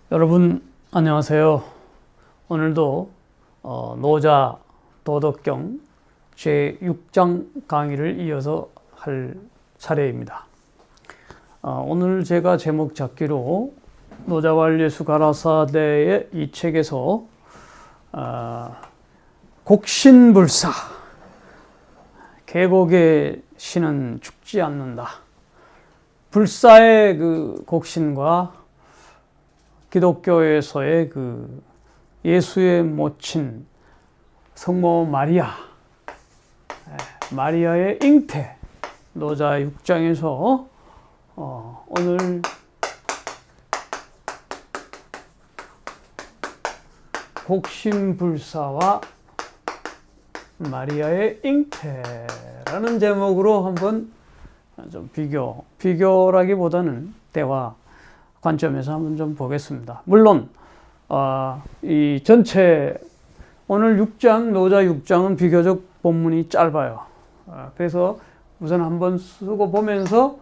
여러분 안녕하세요. 오늘도 노자 도덕경 제6장 강의를 이어서 할 차례입니다. 오늘 제가 제목 잡기로 노자왈예수 가라사대의 이 책에서 곡신불사, 계곡의 신은 죽지 않는다. 불사의 그 곡신과 기독교에서의 그 예수의 모친 성모 마리아, 마리아의 잉태, 노자 6장에서 오늘 곡신불사와 마리아의 잉태라는 제목으로 한번 좀 비교라기보다는 대화 관점에서 한번 좀 보겠습니다. 물론 이 전체 오늘 6장 노자 6장은 비교적 본문이 짧아요. 그래서 우선 한번 쓰고 보면서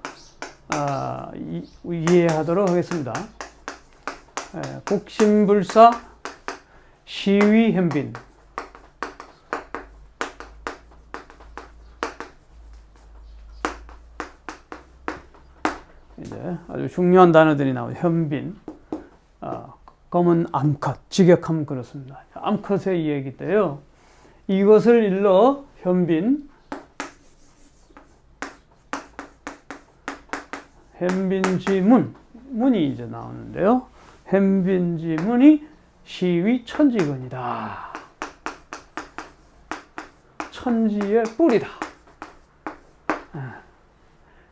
이해하도록 하겠습니다. 곡신불사 시위현빈. 이제 아주 중요한 단어들이 나오죠. 현빈, 검은 암컷, 직역하면 그렇습니다. 암컷의 이야기인데요. 이것을 일러 현빈, 현빈지문, 문이 이제 나오는데요. 현빈지문이 시위 천지근이다. 천지의 뿌리다.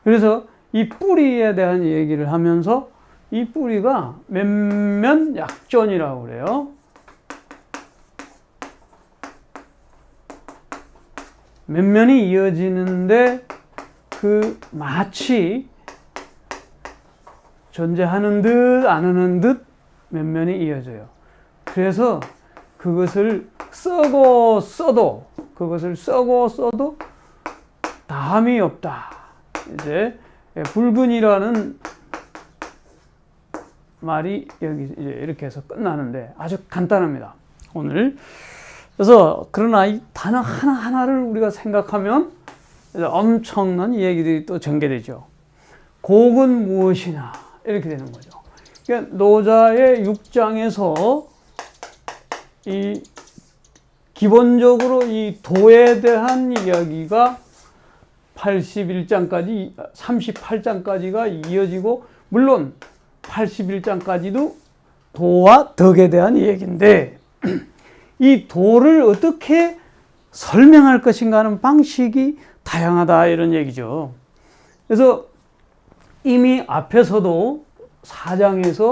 그래서 이 뿌리에 대한 얘기를 하면서 이 뿌리가 몇몇 약존이라고 그래요. 몇면이 이어지는데 그 마치 존재하는 듯 안 하는 듯 몇면이 이어져요. 그래서 그것을 쓰고 써도 다함이 없다. 이제 붉은이라는 말이 여기 이제 이렇게 해서 끝나는데 아주 간단합니다. 오늘. 그래서 그러나 이 단어 하나하나를 우리가 생각하면 엄청난 얘기들이 또 전개되죠. 곡은 무엇이냐 이렇게 되는 거죠. 그러니까 노자의 6장에서 이 기본적으로 이 도에 대한 이야기가 81장까지, 38장까지가 이어지고, 물론 81장까지도 도와 덕에 대한 얘기인데, 이 도를 어떻게 설명할 것인가 하는 방식이 다양하다, 이런 얘기죠. 그래서 이미 앞에서도 4장에서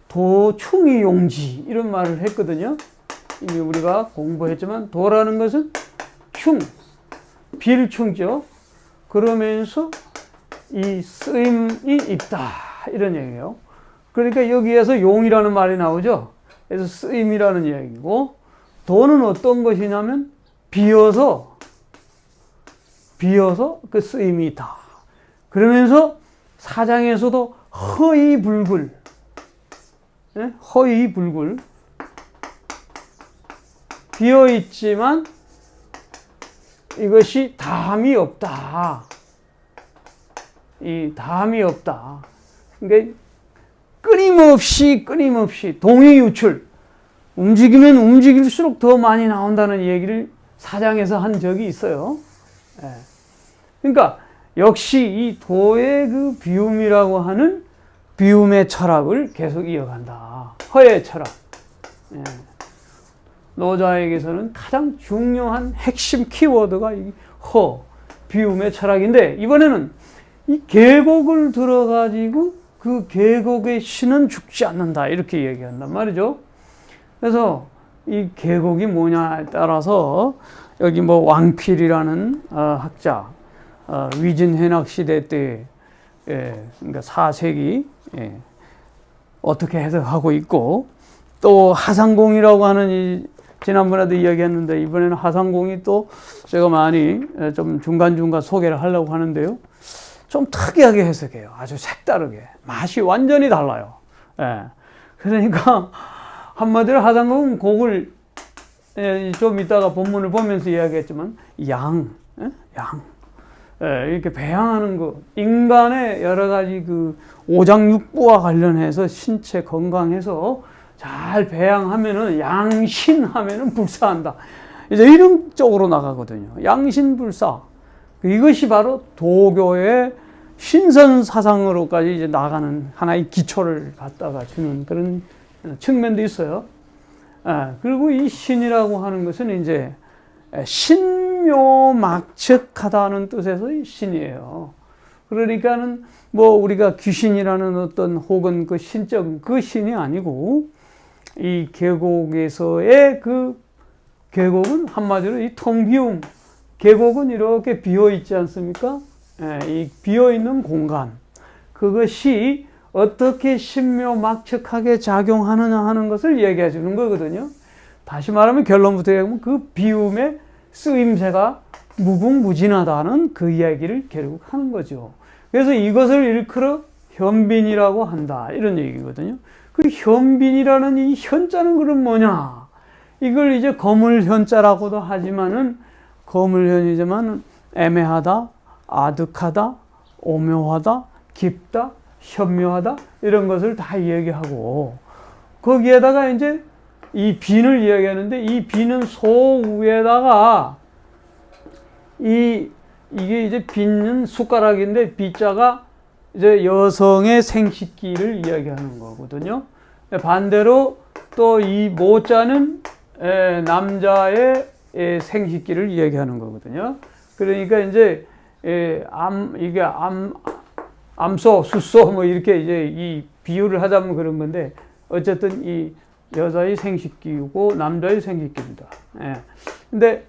도충이용지, 이런 말을 했거든요. 이미 우리가 공부했지만, 도라는 것은 빌충죠. 그러면서 이 쓰임이 있다. 이런 얘기예요. 그러니까 여기에서 용이라는 말이 나오죠. 그래서 쓰임이라는 얘기고, 도는 어떤 것이냐면 비어서 그 쓰임이 있다. 그러면서 사장에서도 허이불굴, 허이불굴, 비어있지만 이것이 다함이 없다. 이 다함이 없다. 그러니까 끊임없이 동의 유출, 움직이면 움직일수록 더 많이 나온다는 얘기를 사장에서 한 적이 있어요. 그러니까 역시 이 도의 그 비움이라고 하는 비움의 철학을 계속 이어간다. 허의 철학. 노자에게서는 가장 중요한 핵심 키워드가 이 비움의 철학인데, 이번에는 이 계곡을 들어가지고 그 계곡의 신은 죽지 않는다. 이렇게 얘기한단 말이죠. 그래서 이 계곡이 뭐냐에 따라서 여기 뭐 왕필이라는 학자, 위진해낙 시대 때, 그러니까 4세기, 어떻게 해석하고 있고, 또 하상공이라고 하는 이 지난번에도 이야기했는데 이번에는 하상공이 또 제가 많이 좀 중간중간 소개를 하려고 하는데요. 좀 특이하게 해석해요. 아주 색다르게. 맛이 완전히 달라요. 예. 그러니까 한마디로 하상국은 곡을 좀 이따가 본문을 보면서 이야기했지만 양, 이렇게 배양하는 거, 인간의 여러 가지 그 오장육부와 관련해서 신체 건강해서 잘 배양하면은 양신하면은 불사한다. 이제 이런 쪽으로 나가거든요. 양신불사. 이것이 바로 도교의 신선 사상으로까지 이제 나가는 하나의 기초를 갖다가 주는 그런 측면도 있어요. 그리고 이 신이라고 하는 것은 이제 신묘막측하다는 뜻에서 신이에요. 그러니까는 뭐 우리가 귀신이라는 어떤 혹은 그 신적 그 신이 아니고 이 계곡에서의 그 계곡은 한마디로 이 텅 비움, 계곡은 이렇게 비어 있지 않습니까? 이 비어 있는 공간, 그것이 어떻게 신묘막측하게 작용하느냐 하는 것을 얘기해 주는 거거든요. 다시 말하면 결론부터 얘기하면 그 비움의 쓰임새가 무궁무진하다는 그 이야기를 결국 하는 거죠. 그래서 이것을 일컬어 현빈이라고 한다, 이런 얘기거든요. 그 현빈이라는 이 현자는 그럼 뭐냐? 이걸 이제 거물현자라고도 하지만은 거물현이지만 애매하다, 아득하다, 오묘하다, 깊다, 현묘하다, 이런 것을 다 얘기하고, 거기에다가 이제 이 빈을 이야기하는데, 이 빈은 소 위에다가 이게 이제 빈은 숟가락인데 비자가 이제 여성의 생식기를 이야기하는 거거든요. 반대로 또 이 모자는 남자의 생식기를 이야기하는 거거든요. 그러니까 이제 암소, 숫소 뭐 이렇게 이제 이 비유를 하자면 그런 건데, 어쨌든 이 여자의 생식기이고 남자의 생식기입니다. 근데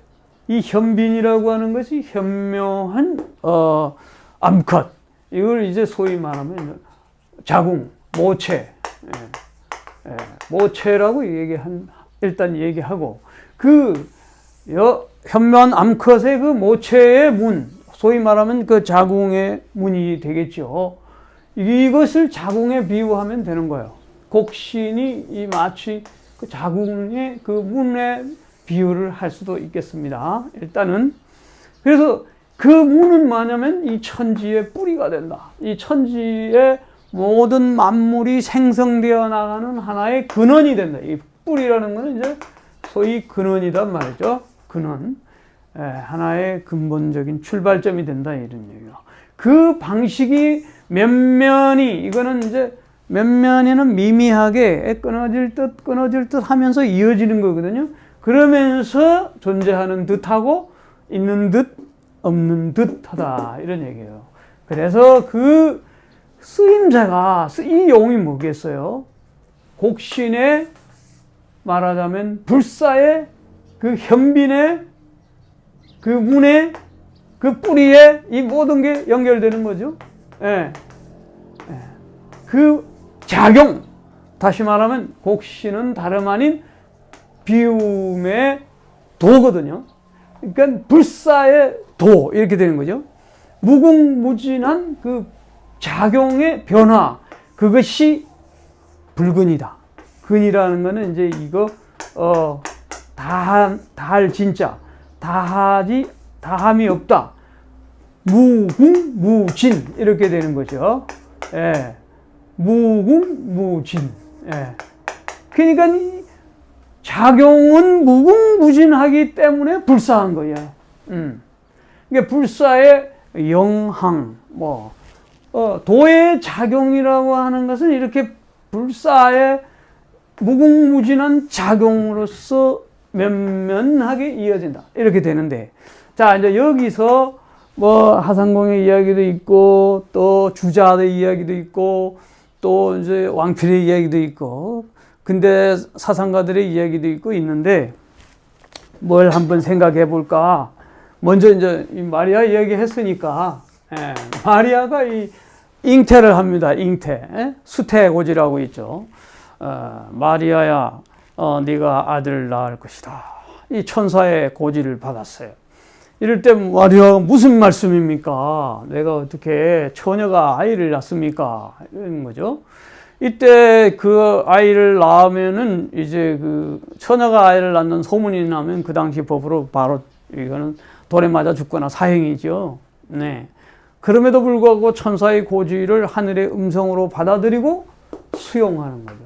이 현빈이라고 하는 것이 현묘한 암컷, 이걸 이제 소위 말하면 자궁, 모체, 모체라고 일단 얘기하고, 그 현묘한 암컷의 그 모체의 문, 소위 말하면 그 자궁의 문이 되겠죠. 이것을 자궁에 비유하면 되는 거예요. 곡신이 이 마치 그 자궁의 그 문에 비유를 할 수도 있겠습니다. 일단은. 그래서 그 문은 뭐냐면 이 천지의 뿌리가 된다. 이 천지의 모든 만물이 생성되어 나가는 하나의 근원이 된다. 이 뿌리라는 것은 이제 소위 근원이란 말이죠. 근원. 하나의 근본적인 출발점이 된다, 이런 얘기예요. 그 방식이 면면이, 이거는 이제 면면에는 미미하게 끊어질 듯 하면서 이어지는 거거든요. 그러면서 존재하는 듯하고 있는 듯 없는 듯 하다, 이런 얘기예요. 그래서 그 쓰임새가, 이 용이 뭐겠어요? 곡신의, 말하자면 불사의 그 현빈의 그 문에, 그 뿌리에 이 모든 게 연결되는 거죠. 그 작용, 다시 말하면 곡신은 다름 아닌 비움의 도거든요. 그러니까 불사의 도, 이렇게 되는 거죠. 무궁무진한 그 작용의 변화, 그것이 불근이다. 근이라는 거는 이제 이거 다할 진짜, 다함이 없다. 무궁무진, 이렇게 되는 거죠. 무궁무진. 그러니까 이 작용은 무궁무진하기 때문에 불사한 거예요. 그러니까 불사의 영항, 도의 작용이라고 하는 것은 이렇게 불사의 무궁무진한 작용으로서 면면하게 이어진다, 이렇게 되는데, 자, 이제 여기서 하상공의 이야기도 있고, 또 주자의 이야기도 있고, 또 이제 왕필의 이야기도 있고, 근데 사상가들의 이야기도 있고 있는데, 뭘 한번 생각해 볼까? 먼저 이제 이 마리아 이야기 했으니까, 마리아가 이 잉태를 합니다. 잉태. 수태고지라고 있죠. 마리아야, 네가 아들을 낳을 것이다. 이 천사의 고지를 받았어요. 이럴 때 마리아가 무슨 말씀입니까? 내가 어떻게 처녀가 아이를 낳습니까? 이런 거죠. 이때 그 아이를 낳으면은 이제 그 처녀가 아이를 낳는 소문이 나면 그 당시 법으로 바로 이거는 돌에 맞아 죽거나 사형이죠. 네. 그럼에도 불구하고 천사의 고지를 하늘의 음성으로 받아들이고 수용하는 거죠.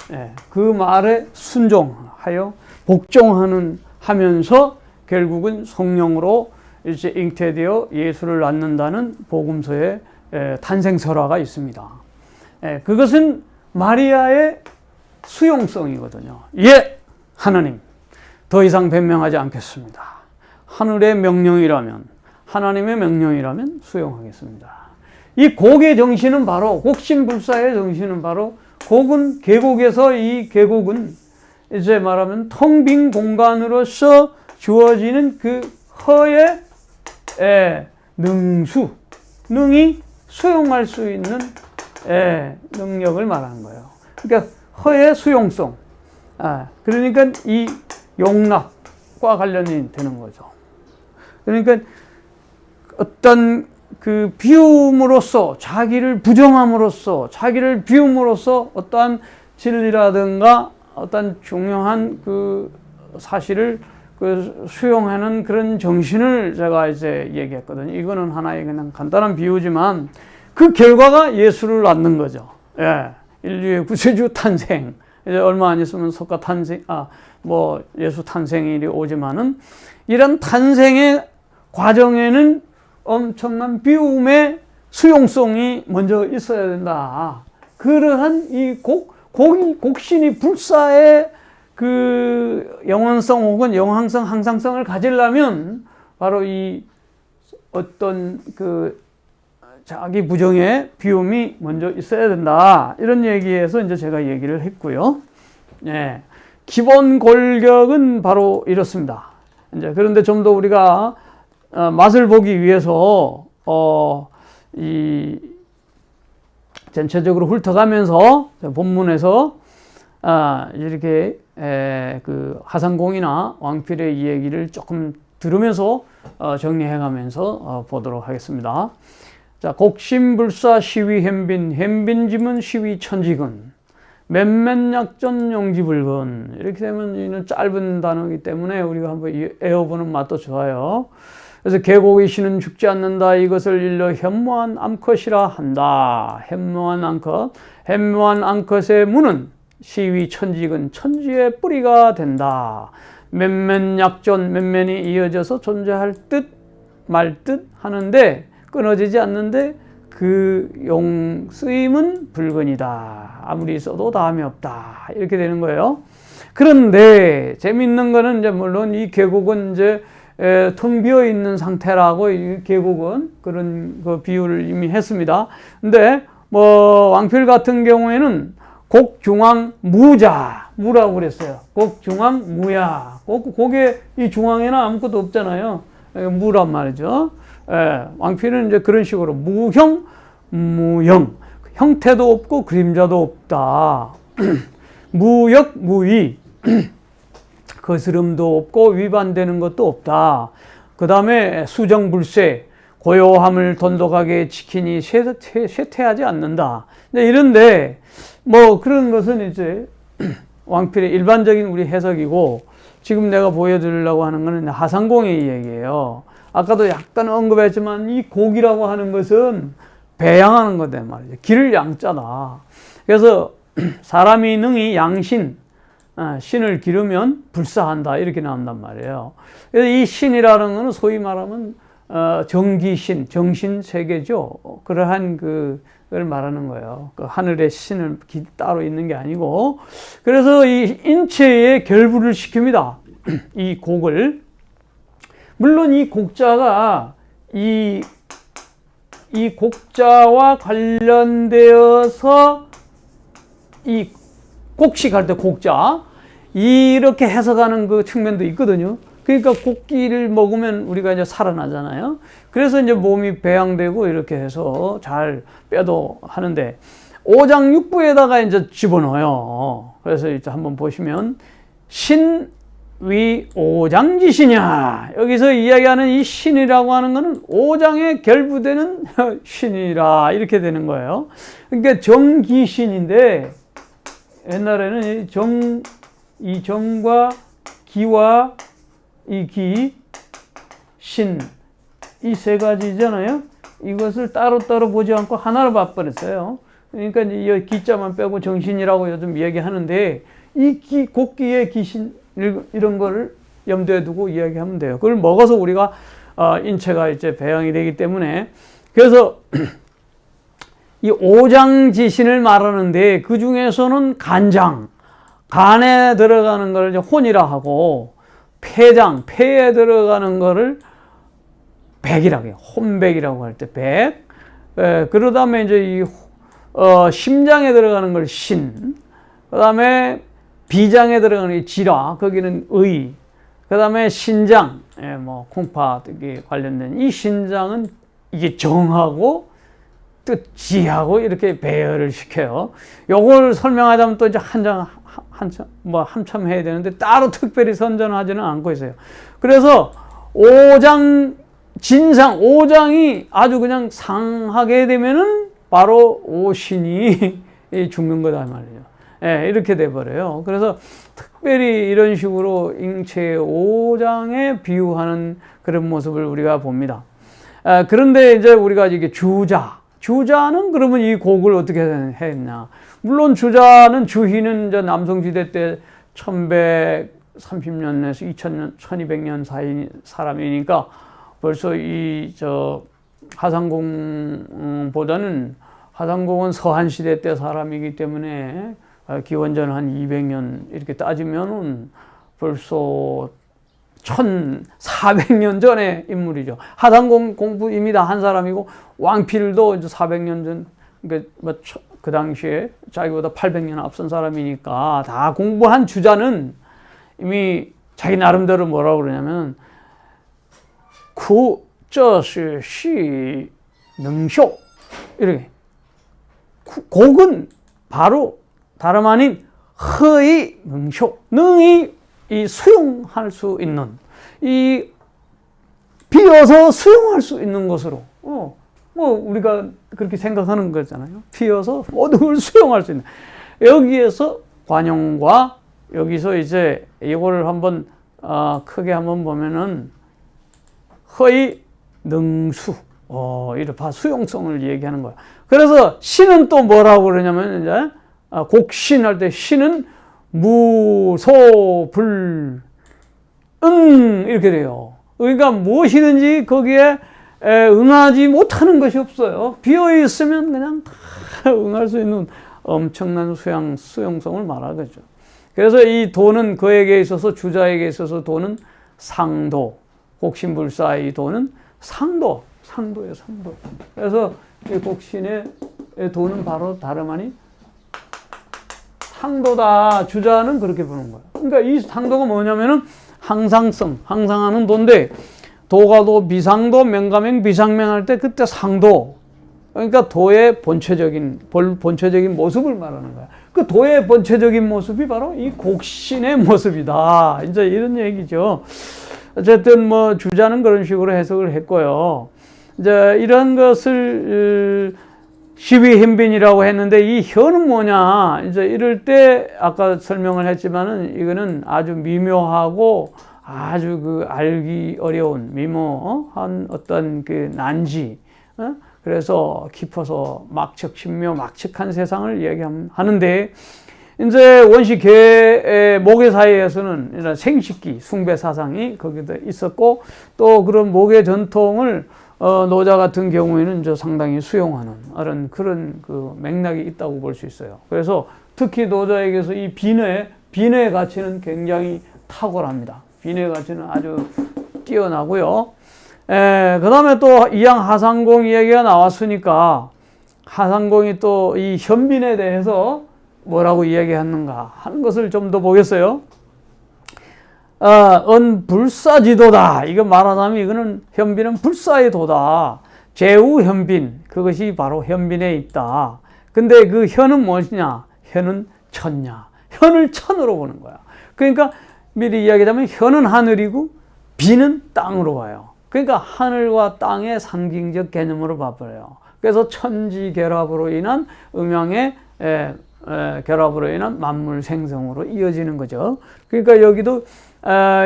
네. 그 말에 순종하여 복종하는 하면서 결국은 성령으로 이제 잉태되어 예수를 낳는다는 복음서의 탄생설화가 있습니다. 그것은 마리아의 수용성이거든요. 예, 하나님, 더 이상 변명하지 않겠습니다. 하늘의 명령이라면, 하나님의 명령이라면 수용하겠습니다. 이 곡의 정신은 바로, 곡신불사의 정신은 바로, 곡은 계곡에서 이 계곡은 이제 말하면 텅 빈 공간으로서 주어지는 그 허의 능수, 능이 수용할 수 있는 능력을 말하는 거예요. 그러니까 허의 수용성. 그러니까 이 용납과 관련이 되는 거죠. 그러니까 어떤 그 비움으로써, 자기를 부정함으로써, 자기를 비움으로써 어떠한 진리라든가 어떤 중요한 그 사실을 그 수용하는 그런 정신을 제가 이제 얘기했거든요. 이거는 하나의 그냥 간단한 비유지만 그 결과가 예수를 낳는 거죠. 예. 인류의 구세주 탄생. 이제 얼마 안 있으면 석가 탄생, 예수 탄생일이 오지만은 이런 탄생의 과정에는 엄청난 비움의 수용성이 먼저 있어야 된다. 그러한 이 곡신이 불사의 그 영원성 혹은 영항성, 항상성을 가지려면 바로 이 어떤 그 자기 부정의 비움이 먼저 있어야 된다. 이런 얘기에서 이제 제가 얘기를 했고요. 예. 기본 골격은 바로 이렇습니다. 이제 그런데 좀 더 우리가 맛을 보기 위해서 이 전체적으로 훑어가면서 본문에서 이렇게 그 하상공이나 왕필의 이야기를 조금 들으면서 정리해가면서 보도록 하겠습니다. 자, 곡신불사 시위 현빈짐은 시위 천지근, 맨맨약전 용기불근. 이렇게 되면 이는 짧은 단어이기 때문에 우리가 한번 애워보는 맛도 좋아요. 그래서 계곡의 신은 죽지 않는다. 이것을 일러 현무한 암컷이라 한다. 현무한 암컷. 현무한 암컷의 문은 시위 천지근, 천지의 뿌리가 된다. 맨맨약전, 맨맨이 이어져서 존재할 듯 말 듯 하는데 끊어지지 않는데 그 용 쓰임은 불근이다. 아무리 써도 다음이 없다. 이렇게 되는 거예요. 그런데 재밌는 거는 이제 물론 이 계곡은 이제 텅 비어 있는 상태라고 이 계곡은 그런 그 비유를 이미 했습니다. 근데 왕필 같은 경우에는 곡중앙 무자, 무라고 그랬어요. 곡중앙 무야. 곡의 이 중앙에는 아무것도 없잖아요. 무란 말이죠. 왕필은 이제 그런 식으로 무형, 무형. 형태도 없고 그림자도 없다. 무역, 무위. 거스름도 없고 위반되는 것도 없다. 그 다음에 수정불세. 고요함을 돈독하게 지키니 쇠퇴하지 않는다. 이런데 그런 것은 이제 왕필의 일반적인 우리 해석이고 지금 내가 보여드리려고 하는 것은 하상공의 얘기예요. 아까도 약간 언급했지만 이 곡이라고 하는 것은 배양하는 거다 말이죠. 기를 양자다. 그래서 사람이 능히 양신, 신을 기르면 불사한다 이렇게 나온단 말이에요. 그래서 이 신이라는 것은 소위 말하면 정기신, 정신세계죠. 그러한 그걸 말하는 거예요. 그 하늘의 신을 따로 있는 게 아니고. 그래서 이 인체에 결부를 시킵니다. 이 곡을. 물론 이 곡자가 이 곡자와 관련되어서 이 곡식할 때 곡자 이렇게 해석하는 그 측면도 있거든요. 그러니까 곡기를 먹으면 우리가 이제 살아나잖아요. 그래서 이제 몸이 배양되고 이렇게 해서 잘 빼도 하는데 오장육부에다가 이제 집어넣어요. 그래서 이제 한번 보시면 신 위 오장지시냐. 여기서 이야기하는 이 신이라고 하는 것은 오장에 결부되는 신이라 이렇게 되는 거예요. 그러니까 정기신인데 옛날에는 이 정과 기와 이 기, 신, 이 세 가지잖아요. 이것을 따로따로 보지 않고 하나로 봐버렸어요. 그러니까 이 기자만 빼고 정신이라고 요즘 얘기하는데 이 곡기의 기신 이런 거를 염두에 두고 이야기하면 돼요. 그걸 먹어서 우리가 인체가 이제 배양이 되기 때문에 그래서 이 오장지신을 말하는데 그 중에서는 간장, 간에 들어가는 걸 이제 혼이라 하고 폐장, 폐에 들어가는 거를 백이라고 해요. 혼백이라고 할 때 백. 그 다음에 이제 이 심장에 들어가는 걸 신. 그 다음에 비장에 들어가는 게 지라. 거기는 의. 그 다음에 신장. 뭐 콩팥 관련된 이 신장은 이게 정하고 또 지하고 이렇게 배열을 시켜요. 요걸 설명하자면 또 이제 한참 해야 되는데 따로 특별히 선전하지는 않고 있어요. 그래서 진상, 오장이 아주 그냥 상하게 되면은 바로 오신이 죽는 거다 말이죠. 이렇게 돼버려요. 그래서 특별히 이런 식으로 잉체의 오장에 비유하는 그런 모습을 우리가 봅니다. 그런데 이제 우리가 이게 주자는 그러면 이 곡을 어떻게 했냐. 물론 주희는 이제 남성시대 때 1130년에서 2000년, 1200년 사이 사람이니까 벌써 하상공보다는 하상공은 서한시대 때 사람이기 때문에 기원전 한 200년 이렇게 따지면은 벌써 1400년 전의 인물이죠. 하상공 공부 이미 다 한 사람이고 왕필도 이제 400년 전, 그러니까 그 당시에 자기보다 800년 앞선 사람이니까 다 공부한 주자는 이미 자기 나름대로 뭐라고 그러냐면 시 능쇼 이렇게 곡은 바로 다름 아닌 허의 능쇼 능이 이 수용할 수 있는 이 비어서 수용할 수 있는 것으로 뭐 우리가 그렇게 생각하는 거잖아요. 비어서 모든 걸 수용할 수 있는 여기에서 관용과 여기서 이제 이거를 한번 크게 한번 보면은 허의 능수 이렇게 수용성을 얘기하는 거야. 그래서 신은 또 뭐라고 그러냐면 이제 곡신할 때 신은 무, 소, 불, 이렇게 돼요. 그러니까 무엇이든지 거기에 응하지 못하는 것이 없어요. 비어 있으면 그냥 다 응할 수 있는 엄청난 수용성을 말하겠죠. 그래서 이 도는 그에게 있어서 주자에게 있어서 도는 상도, 곡신불사의 도는 상도예요, 상도. 그래서 이 곡신의 도는 바로 다름 아닌 상도다. 주자는 그렇게 보는 거예요. 그러니까 이 상도가 뭐냐면은 항상하는 도인데 도가도, 비상도, 명가명, 비상명 할 때 그때 상도. 그러니까 도의 본체적인 모습을 말하는 거야. 그 도의 본체적인 모습이 바로 이 곡신의 모습이다. 이제 이런 얘기죠. 어쨌든 뭐 주자는 그런 식으로 해석을 했고요. 이제 이런 것을 시비현빈이라고 했는데 이 현은 뭐냐? 이제 이럴 때 아까 설명을 했지만은 이거는 아주 미묘하고 아주 그 알기 어려운 미묘한 어떤 그 난지, 그래서 깊어서 막측신묘, 막측한 세상을 이야기하는데 이제 원시 개 모계 사이에서는 이런 생식기 숭배 사상이 거기도 있었고 또 그런 모계 전통을 노자 같은 경우에는 저 상당히 수용하는 그런 그 맥락이 있다고 볼 수 있어요. 그래서 특히 노자에게서 이 비뇌의 가치는 굉장히 탁월합니다. 비뇌의 가치는 아주 뛰어나고요. 그 다음에 또 이양 하상공 이야기가 나왔으니까 하상공이 또 이 현빈에 대해서 뭐라고 이야기하는가 하는 것을 좀 더 보겠어요. 불사지도다. 이거 말하자면 이거는 현빈은 불사의 도다. 제우 현빈. 그것이 바로 현빈에 있다. 근데 그 현은 무엇이냐? 현은 천냐. 현을 천으로 보는 거야. 그러니까 미리 이야기하자면 혀는 하늘이고 비는 땅으로 와요. 그러니까 하늘과 땅의 상징적 개념으로 봐버려요. 그래서 천지 결합으로 인한 음양의 결합으로 인한 만물 생성으로 이어지는 거죠. 그러니까 여기도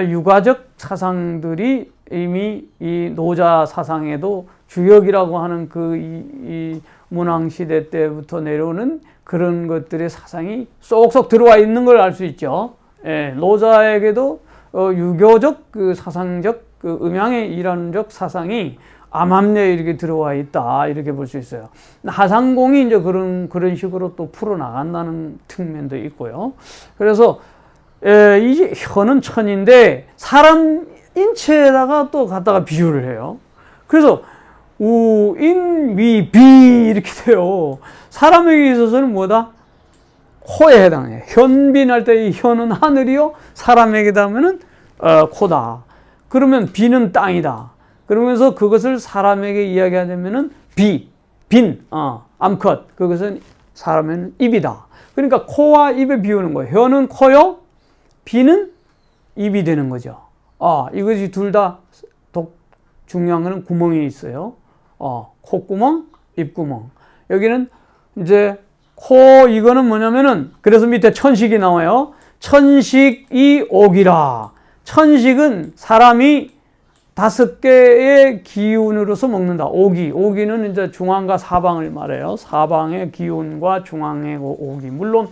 유가적 사상들이 이미 이 노자 사상에도 주역이라고 하는 이 문왕시대 때부터 내려오는 그런 것들의 사상이 쏙쏙 들어와 있는 걸 알 수 있죠. 노자에게도 유교적 그 사상적 그 음양의 이론적 사상이 암암내에 이렇게 들어와 있다, 이렇게 볼 수 있어요. 하상공이 이제 그런 식으로 또 풀어나간다는 측면도 있고요. 그래서, 이제 혀는 천인데, 사람 인체에다가 또 갖다가 비유를 해요. 그래서, 우, 인, 위, 비, 이렇게 돼요. 사람에게 있어서는 뭐다? 코에 해당해. 현빈할 때 이 혀는 하늘이요, 사람에게 닿으면은, 코다. 그러면 비는 땅이다. 그러면서 그것을 사람에게 이야기하자면은 암컷. 그것은 사람은 입이다. 그러니까 코와 입에 비우는 거예요. 혀는 코요, 비는 입이 되는 거죠. 이것이 둘 다 중요한 거는 구멍이 있어요. 콧구멍, 입구멍. 여기는 이제 이거는 뭐냐면은, 그래서 밑에 천식이 나와요. 천식이 옥이라. 천식은 사람이 5개의 기운으로서 먹는다. 오기는 이제 중앙과 사방을 말해요. 사방의 기운과 중앙의 오기. 물론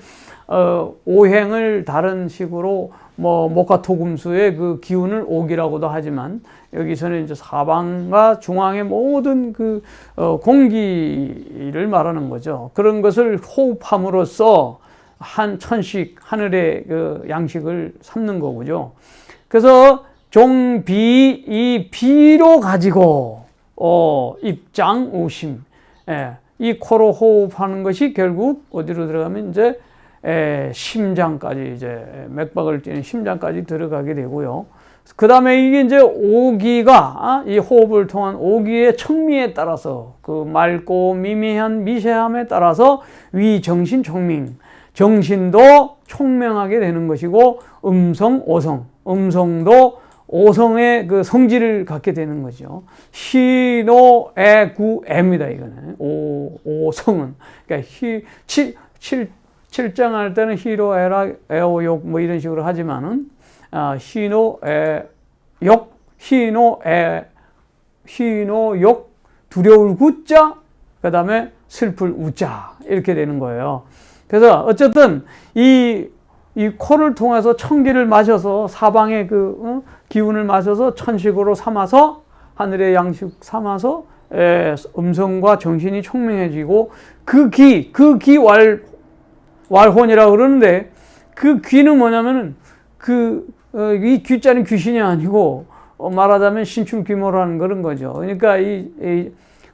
오행을 다른 식으로 목화토금수의 그 기운을 오기라고도 하지만, 여기서는 이제 사방과 중앙의 모든 그 공기를 말하는 거죠. 그런 것을 호흡함으로써 천식, 하늘의 그 양식을 삼는 거고요. 그래서 종비, 이 비로 가지고 입장, 우심, 이 코로 호흡하는 것이 결국 어디로 들어가면 이제 심장까지, 이제 맥박을 뛰는 심장까지 들어가게 되고요. 그 다음에 이게 이제 오기가, 이 호흡을 통한 오기의 청미에 따라서, 그 맑고 미미한 미세함에 따라서 위정신 총명, 정신도 총명하게 되는 것이고, 음성, 오성, 음성도 오성의 그 성질을 갖게 되는 거죠. 희노애구애입니다, 이거는. 오성은. 그러니까 칠정할 때는 희로애락, 애오욕 뭐 이런 식으로 하지만은, 희노욕, 두려울 구자, 그 다음에 슬플 우자, 이렇게 되는 거예요. 그래서 어쨌든 이 코를 통해서 천기를 마셔서 사방의 기운을 마셔서 천식으로 삼아서 하늘의 양식 삼아서 음성과 정신이 총명해지고, 그 기 왈혼이라고 그러는데, 그 귀는 뭐냐면은 이 귀자는 귀신이 아니고 말하자면 신출귀모라는 그런 거죠. 그러니까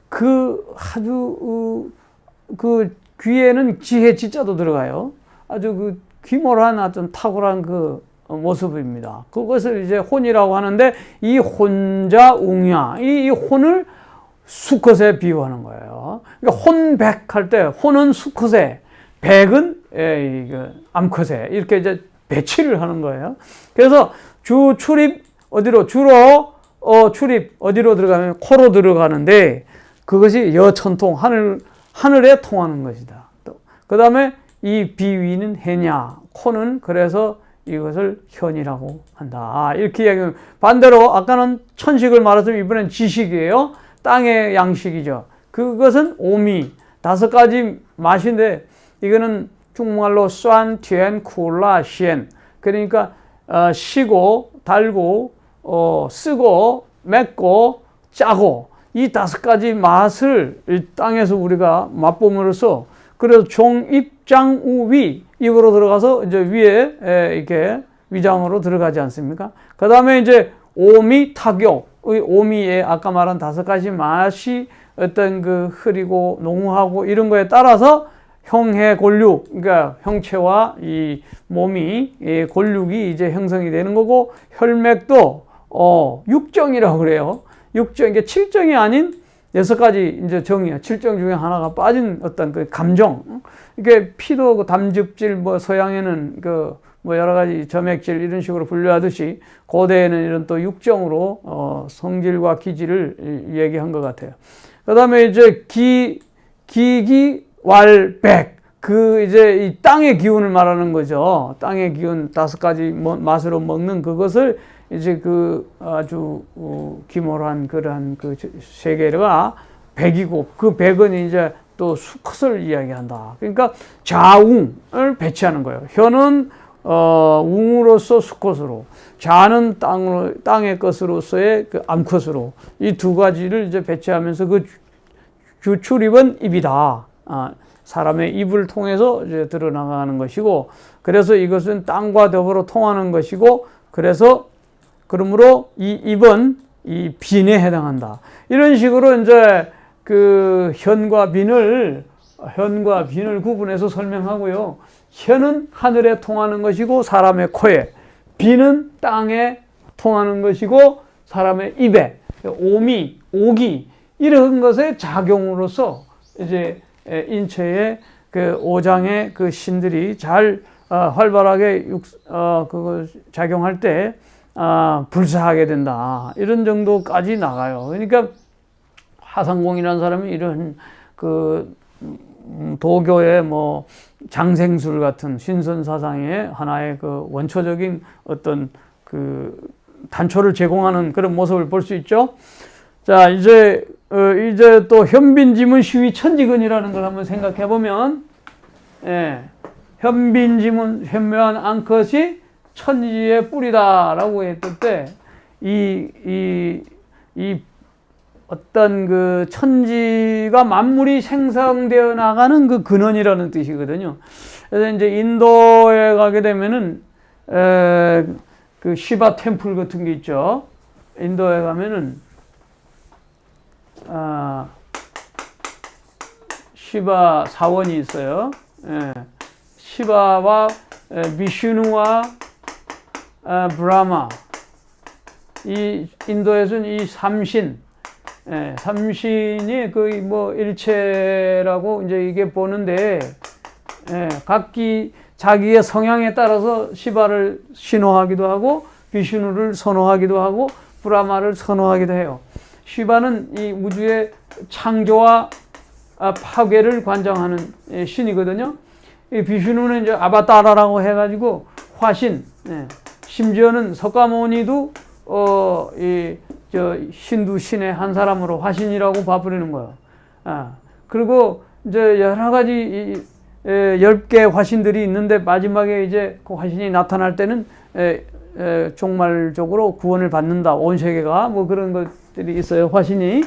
그 귀에는 지혜 지자도 들어가요. 아주 귀모란 어떤 탁월한 그 모습입니다. 그것을 이제 혼이라고 하는데, 이 혼자 웅야, 이 혼을 수컷에 비유하는 거예요. 그러니까 혼백할 때 혼은 수컷에, 백은 암컷에, 이렇게 이제 배치를 하는 거예요. 그래서 출입 어디로, 주로 출입 어디로 들어가면 코로 들어가는데, 그것이 여천통, 하늘에 통하는 것이다. 그 다음에 이 비위는 해냐, 코는 그래서 이것을 현이라고 한다. 이렇게 이야기하면, 반대로 아까는 천식을 말했지만 이번엔 지식이에요. 땅의 양식이죠. 그것은 오미, 5가지 맛인데, 이거는 중국말로 酸, 튀엔, 쿨라, 시엔. 그러니까 시고, 달고, 쓰고, 맵고, 짜고, 이 5가지 맛을 이 땅에서 우리가 맛봄으로써, 그래서 종, 입장, 우, 위, 입으로 들어가서 이제 위에 이렇게 위장으로 들어가지 않습니까? 그 다음에 이제 오미, 탁욕, 오미의 아까 말한 5가지 맛이 어떤 그 흐리고 농후하고 이런 거에 따라서 형해 골육, 그러니까 형체와 이 몸이, 골육이 이제 형성이 되는 거고, 혈맥도 육정이라고 그래요. 육정, 이게 7정이 아닌 6가지 이제 정이야. 7정 중에 하나가 빠진 어떤 그 감정. 이게 피도 그 담즙질, 서양에는 뭐 여러 가지 점액질 이런 식으로 분류하듯이 고대에는 이런 또 육정으로 성질과 기질을 얘기한 것 같아요. 그 다음에 이제 기기왈백, 그 이제 이 땅의 기운을 말하는 거죠. 땅의 기운 5가지 맛으로 먹는 그것을 이제 그 아주 기몰한 그러한 그 세계가 백이고, 그 백은 이제 또 수컷을 이야기한다. 그러니까 자웅을 배치하는 거예요. 혀는 웅으로서 수컷으로, 자는 땅의 것으로서의 그 암컷으로, 이 2가지를 이제 배치하면서 그 주출입은 입이다. 사람의 입을 통해서 이제 드러나가는 것이고, 그래서 이것은 땅과 더불어 통하는 것이고, 그러므로 이 입은 이 빈에 해당한다. 이런 식으로 이제 그 현과 빈을 구분해서 설명하고요. 현은 하늘에 통하는 것이고 사람의 코에, 빈은 땅에 통하는 것이고 사람의 입에, 오미, 오기 이런 것의 작용으로서 이제 인체의 그 5장의 그 신들이 잘 활발하게 그거 작용할 때 불사하게 된다. 이런 정도까지 나가요. 그러니까 하상공이라는 사람이 이런 그 도교의 뭐 장생술 같은 신선 사상의 하나의 그 원초적인 어떤 그 단초를 제공하는 그런 모습을 볼 수 있죠. 자, 이제 또 현빈지문 시위 천지근이라는 걸 한번 생각해 보면, 현빈지문 현묘한 암컷이 천지의 뿌리다라고 했을 때, 이 어떤 그 천지가 만물이 생성되어 나가는 그 근원이라는 뜻이거든요. 그래서 이제 인도에 가게 되면은 그 시바 템플 같은 게 있죠. 인도에 가면은 시바 사원이 있어요. 시바와 비슈누와 브라마, 이 인도에서는 이 삼신이 거의 뭐 일체라고 이제 이게 보는데, 각기 자기의 성향에 따라서 시바를 신호하기도 하고 비슈누를 선호하기도 하고 브라마를 선호하기도 해요. 시바는 이 우주의 창조와 파괴를 관장하는 신이거든요. 이 비슈누는 이제 아바타라라고 해가지고 화신, 심지어는 석가모니도 힌두 신의 한 사람으로 화신이라고 봐버리는 거예요. 그리고 이제 여러 가지 10개 화신들이 있는데, 마지막에 이제 그 화신이 나타날 때는 종말적으로 구원을 받는다. 온 세계가 뭐 그런 것들이 있어요. 화신이.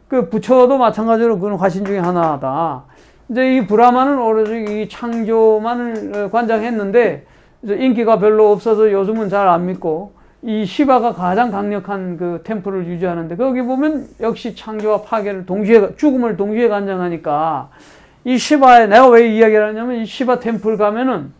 그 부처도 마찬가지로 그런 화신 중에 하나다. 이제 이 브라마는 오로지 이 창조만을 관장했는데 인기가 별로 없어서 요즘은 잘 안 믿고, 이 시바가 가장 강력한 그 템플을 유지하는데, 거기 보면 역시 창조와 파괴를 동시에, 죽음을 동시에 관장하니까, 이 시바에, 내가 왜 이야기를 하냐면, 이 시바 템플 가면은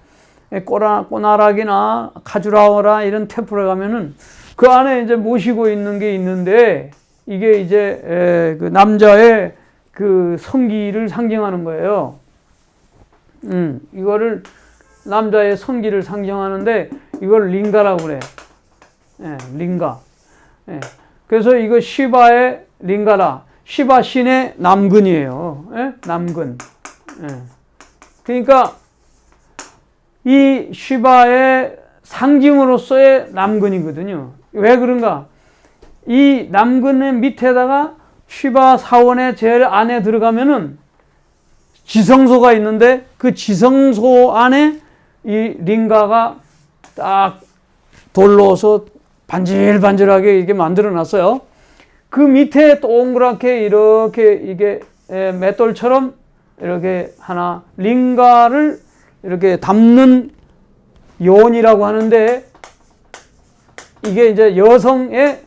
꼬나락이나 카주라오라 이런 템플에 가면은 그 안에 이제 모시고 있는 게 있는데, 이게 이제 그 남자의 그 성기를 상징하는 거예요. 이거를 남자의 성기를 상징하는데, 이걸 링가라고 그래. 링가. 그래서 이거 시바의 링가라. 시바 신의 남근이에요. 남근. 그러니까 이 시바의 상징으로서의 남근이거든요. 왜 그런가? 이 남근의 밑에다가 시바 사원의 제일 안에 들어가면은 지성소가 있는데, 그 지성소 안에 이 링가가 딱 돌로서 반질반질하게 이게 만들어 놨어요. 그 밑에 동그랗게 이렇게 이게 맷돌처럼 이렇게 하나 링가를 이렇게 담는 요원이라고 하는데, 이게 이제 여성의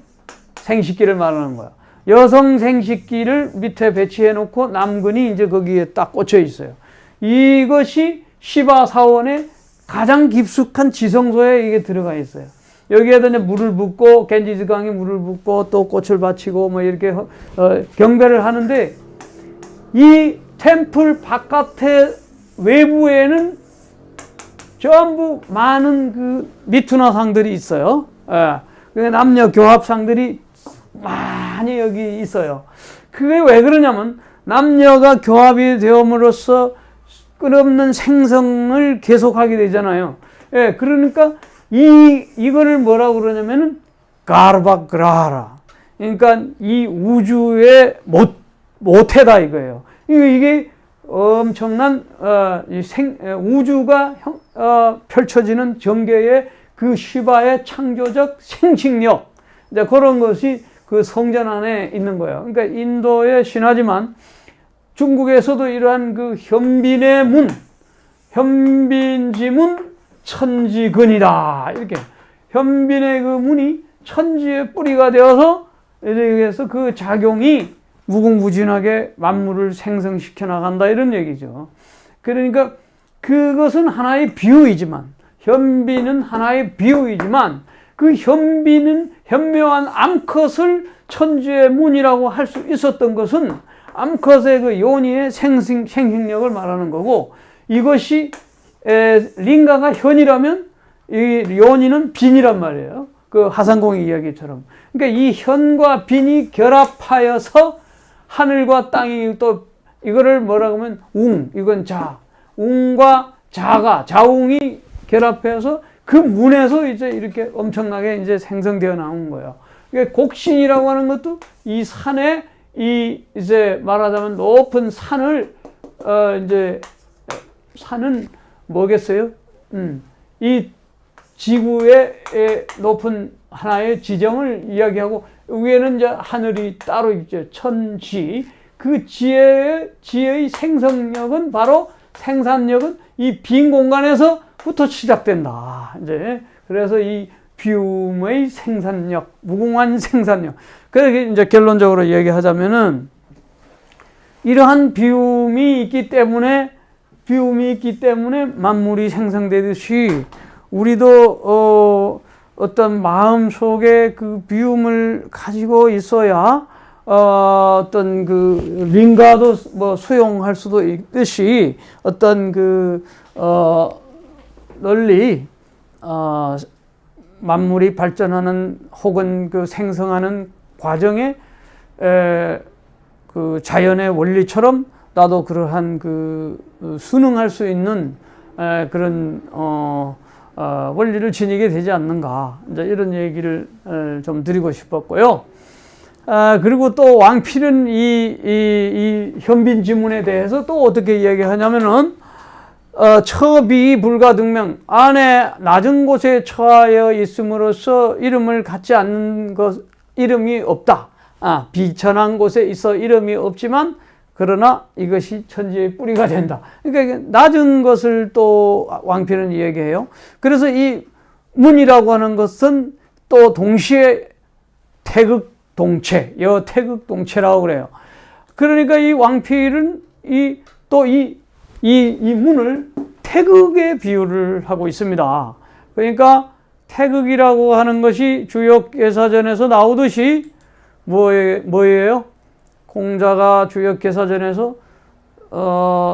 생식기를 말하는 거야. 여성 생식기를 밑에 배치해 놓고 남근이 이제 거기에 딱 꽂혀 있어요. 이것이 시바 사원의 가장 깊숙한 지성소에 이게 들어가 있어요. 여기에다 이제 물을 붓고, 겐지스강에 물을 붓고, 또 꽃을 바치고, 뭐 이렇게 경배를 하는데, 이 템플 바깥의 외부에는 전부 많은 그 미투나상들이 있어요. 예. 남녀 교합상들이 많이 여기 있어요. 그게 왜 그러냐면 남녀가 교합이 되음으로써 끊임없는 생성을 계속하게 되잖아요. 예, 그러니까 이거를 뭐라고 그러냐면은 가르바그라라. 그러니까 이 우주의 모태다 이거예요. 이게 엄청난 우주가 펼쳐지는 전개의 그 시바의 창조적 생식력, 이제 그런 것이 그 성전 안에 있는 거예요. 그러니까 인도의 신화지만 중국에서도 이러한 그 현빈의 문, 현빈지문 천지근이다. 이렇게 현빈의 그 문이 천지의 뿌리가 되어서 이래서 그 작용이 무궁무진하게 만물을 생성시켜 나간다 이런 얘기죠. 그러니까 그것은 하나의 비유이지만, 현빈은 하나의 비유이지만 그 현빈은 현묘한 암컷을 천지의 문이라고 할 수 있었던 것은 암컷의 그 요니의 생식력을 말하는 거고, 이것이 링가가 현이라면 이 요니는 빈이란 말이에요. 그 하상공의 이야기처럼. 그러니까 이 현과 빈이 결합하여서 하늘과 땅이 또 이거를 뭐라고 하면 이건 웅과 자웅이 결합해서 그 문에서 이제 이렇게 엄청나게 이제 생성되어 나온 거예요. 그러니까 곡신이라고 하는 것도 이 산에 이제 말하자면 높은 산을 이제 산은 뭐겠어요? 이 지구의 높은 하나의 지정을 이야기하고 위에는 이제 하늘이 따로 있죠. 천지. 그 지혜의 생성력은 바로 생산력은 이 빈 공간에서부터 시작된다. 이제 그래서 이 비움의 생산력, 무궁한 생산력. 그래서 이제 결론적으로 얘기하자면은 이러한 비움이 있기 때문에 만물이 생성되듯이 우리도 어떤 마음 속에 그 비움을 가지고 있어야 어떤 그 링가도 뭐 수용할 수도 있듯이 어떤 그 널리 만물이 발전하는 혹은 그 생성하는 과정에 그 자연의 원리처럼 나도 그러한 그 순응할 수 있는 그런 원리를 지니게 되지 않는가, 이제 이런 얘기를 좀 드리고 싶었고요. 그리고 또 왕필은 이 현빈 지문에 대해서 또 어떻게 이야기하냐면은 처비 불가등명, 안에 낮은 곳에 처하여 있음으로써 이름을 갖지 않는 것, 이름이 없다. 비천한 곳에 있어 이름이 없지만 그러나 이것이 천지의 뿌리가 된다. 그러니까 낮은 것을 또 왕필은 얘기해요. 그래서 이 문이라고 하는 것은 또 동시에 태극동체, 여태극동체라고 그래요. 그러니까 이 왕필은 이 문을 태극에 비유를 하고 있습니다. 그러니까 태극이라고 하는 것이 주역개사전에서 나오듯이 뭐예요? 공자가 주역개사전에서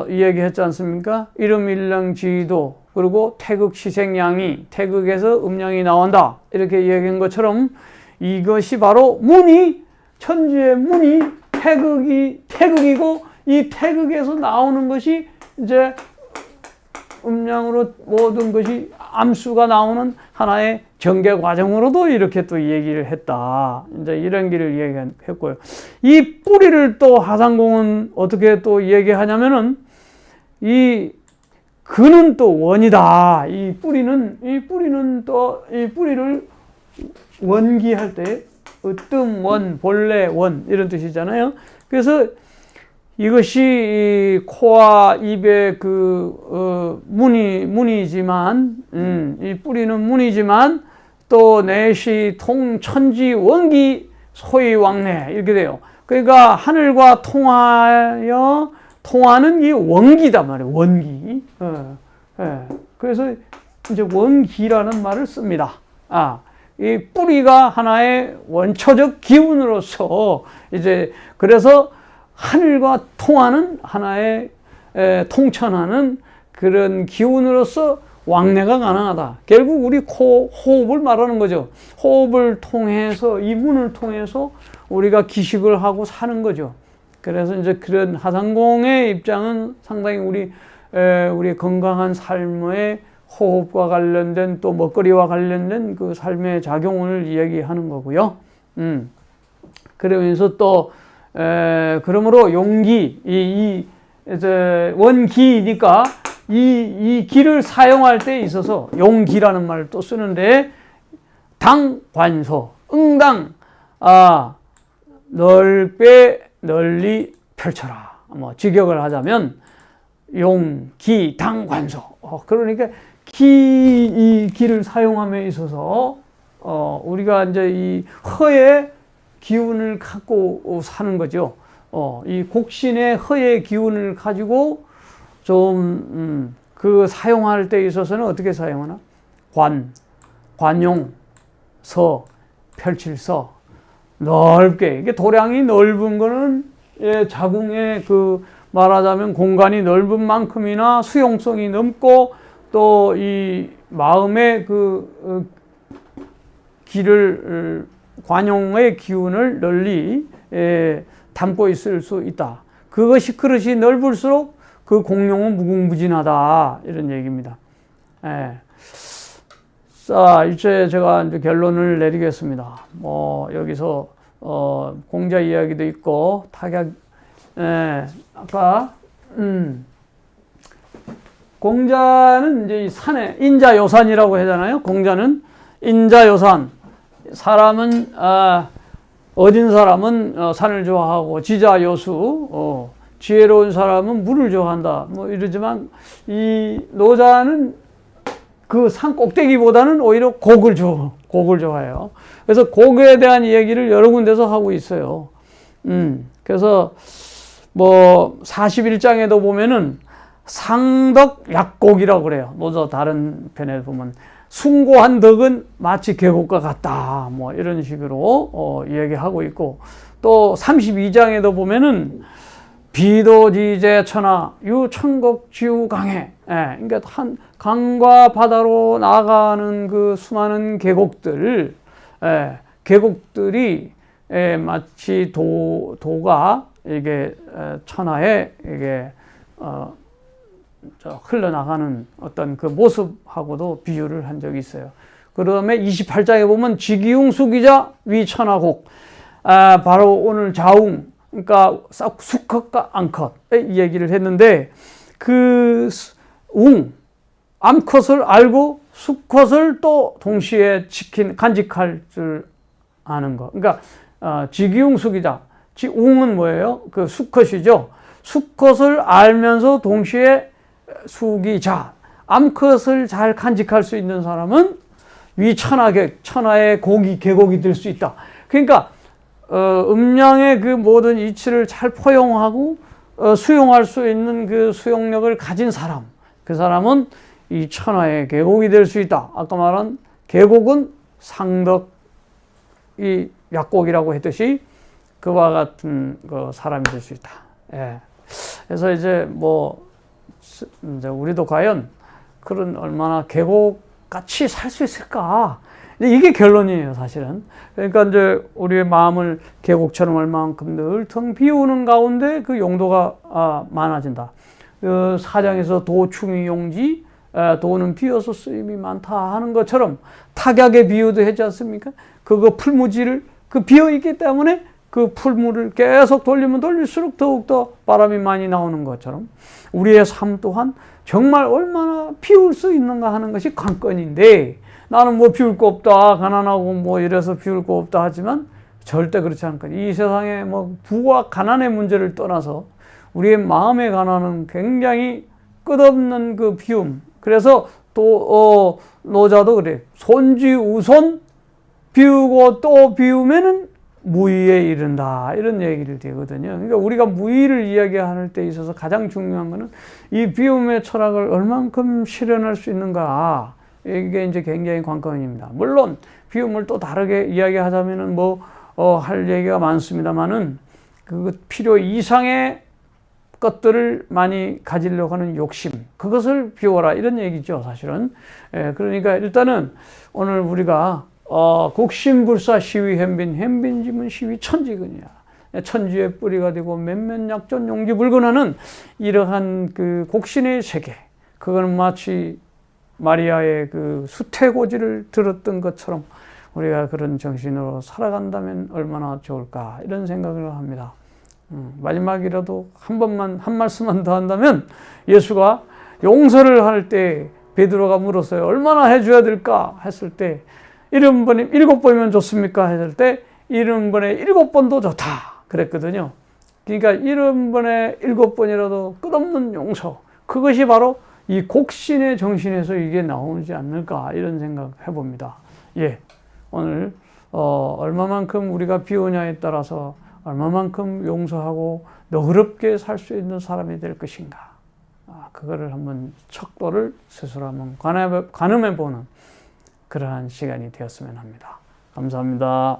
이야기했지 않습니까? 이름일량지도, 그리고 태극시생양이, 태극에서 음양이 나온다, 이렇게 이야기한 것처럼 이것이 바로 문이, 천지의 문이 태극이고 이 태극에서 나오는 것이 이제 음양으로 모든 것이 암수가 나오는 하나의 전개 과정으로도 이렇게 또 얘기를 했다. 이제 이런 길을 얘기했고요. 이 뿌리를 또 하상공은 어떻게 또 얘기하냐면은 이 근은 또 원이다. 이 뿌리를 원기할 때 으뜸 원, 본래 원 이런 뜻이잖아요. 그래서 이것이 코와 입의 그 문이지만, 이 뿌리는 문이지만 또 내시 통천지 원기 소위왕래 이렇게 돼요. 그러니까 하늘과 통하는 이 원기다 말이에요. 원기. 그래서 이제 원기라는 말을 씁니다. 이 뿌리가 하나의 원초적 기운으로서 이제 그래서 하늘과 통하는 하나의 통천하는 그런 기운으로서 왕래가 가능하다. 결국 우리 호흡을 말하는 거죠. 호흡을 통해서, 이 문을 통해서 우리가 기식을 하고 사는 거죠. 그래서 이제 그런 하상공의 입장은 상당히 우리 건강한 삶의 호흡과 관련된 또 먹거리와 관련된 그 삶의 작용을 이야기하는 거고요. 그러면서 또 그러므로 용기, 이제 원기니까 이 기를 사용할 때 있어서 용기라는 말을 또 쓰는데, 당관소, 응당, 넓게 널리 펼쳐라. 뭐 직역을 하자면 용기 당관소. 그러니까 이 기를 사용함에 있어서 우리가 이제 이 허의 기운을 갖고 사는 거죠. 이 곡신의 허의 기운을 가지고 좀 그 사용할 때 있어서는 어떻게 사용하나? 관용, 서, 펼칠서, 넓게. 이게 도량이 넓은 거는 자궁의 그 말하자면 공간이 넓은 만큼이나 수용성이 넓고, 또 이 마음의 그 기를, 관용의 기운을 널리 담고 있을 수 있다. 그것이 그릇이 넓을수록 그 공룡은 무궁무진하다, 이런 얘기입니다. 자, 이제 제가 이제 결론을 내리겠습니다. 뭐 여기서 공자 이야기도 있고 타격, 아까 공자는 이제 이 산에 인자요산이라고 하잖아요. 공자는 인자요산. 사람은 어린 사람은 산을 좋아하고 지자요수, 지혜로운 사람은 물을 좋아한다. 뭐 이러지만 이 노자는 그 산 꼭대기보다는 오히려 곡을 좋아해요. 그래서 곡에 대한 이야기를 여러 군데서 하고 있어요. 그래서 뭐 41장에도 보면은 상덕 약곡이라고 그래요. 노자 다른 편에 보면 숭고한 덕은 마치 계곡과 같다. 뭐 이런 식으로 이야기하고 있고, 또 32장에도 보면은 비도지제 천하 유천곡 지우강해. 그러니까 한 강과 바다로 나가는 그 수많은 계곡들, 계곡들이 마치 도가 이게 천하에 이게 흘러나가는 어떤 그 모습하고도 비유를 한 적이 있어요. 그 다음에 28장에 보면 지기웅 수기자 위천하곡, 바로 오늘 자웅, 그러니까 수컷과 암컷의 얘기를 했는데, 그 암컷을 알고 수컷을 또 동시에 간직할 줄 아는 거. 그러니까 지기웅 수기자, 웅은 뭐예요? 그 수컷이죠. 수컷을 알면서 동시에 수기자, 암컷을 잘 간직할 수 있는 사람은 천하의 계곡이 될 수 있다. 그러니까 음양의 그 모든 이치를 잘 포용하고 수용할 수 있는 그 수용력을 가진 사람, 그 사람은 이 천하의 계곡이 될 수 있다. 아까 말한 계곡은 상덕이 약곡이라고 했듯이 그와 같은 그 사람이 될 수 있다. 그래서 이제 우리도 과연 그런 얼마나 계곡같이 살 수 있을까? 이게 결론이에요, 사실은. 그러니까 이제 우리의 마음을 계곡처럼 얼만큼 늘 텅 비우는 가운데 그 용도가 많아진다. 그 사장에서 도충이 용지, 도는 비어서 쓰임이 많다 하는 것처럼 탁약의 비유도 했지 않습니까? 그거 풀무지를 비어 있기 때문에 그 풀물을 계속 돌리면 돌릴수록 더욱더 바람이 많이 나오는 것처럼 우리의 삶 또한 정말 얼마나 비울 수 있는가 하는 것이 관건인데, 나는 뭐 비울 거 없다, 가난하고 뭐 이래서 비울 거 없다 하지만 절대 그렇지 않거든요. 이 세상에 뭐 부와 가난의 문제를 떠나서 우리의 마음의 가난은 굉장히 끝없는 그 비움. 그래서 또 노자도 그래. 손지우손, 비우고 또 비우면은 무의에 이른다, 이런 얘기를 되거든요. 그러니까 우리가 무의를 이야기할 때 있어서 가장 중요한 거는 이 비움의 철학을 얼만큼 실현할 수 있는가, 이게 이제 굉장히 관건입니다. 물론 비움을 또 다르게 이야기하자면은 할 얘기가 많습니다만은 그 필요 이상의 것들을 많이 가지려고 하는 욕심, 그것을 비워라 이런 얘기죠, 사실은. 그러니까 일단은 오늘 우리가 곡신불사 시위 현빈지문 시위 천지근이야. 천지의 뿌리가 되고 몇몇 약존 용기불근하는 이러한 그 곡신의 세계, 그거는 마치 마리아의 그 수태고지를 들었던 것처럼 우리가 그런 정신으로 살아간다면 얼마나 좋을까 이런 생각을 합니다. 마지막이라도 한 말씀만 더 한다면, 예수가 용서를 할 때 베드로가 물었어요. 얼마나 해줘야 될까 했을 때 7번이면 좋습니까 했을 때 70번에 7번도 좋다 그랬거든요. 그러니까 70번에 7번이라도 끝없는 용서, 그것이 바로 이 곡신의 정신에서 이게 나오지 않을까 이런 생각 해봅니다. 예, 오늘 얼마만큼 우리가 비우냐에 따라서 얼마만큼 용서하고 너그럽게 살 수 있는 사람이 될 것인가, 그거를 한번 척도를 스스로 한번 가늠해 보는 그러한 시간이 되었으면 합니다. 감사합니다.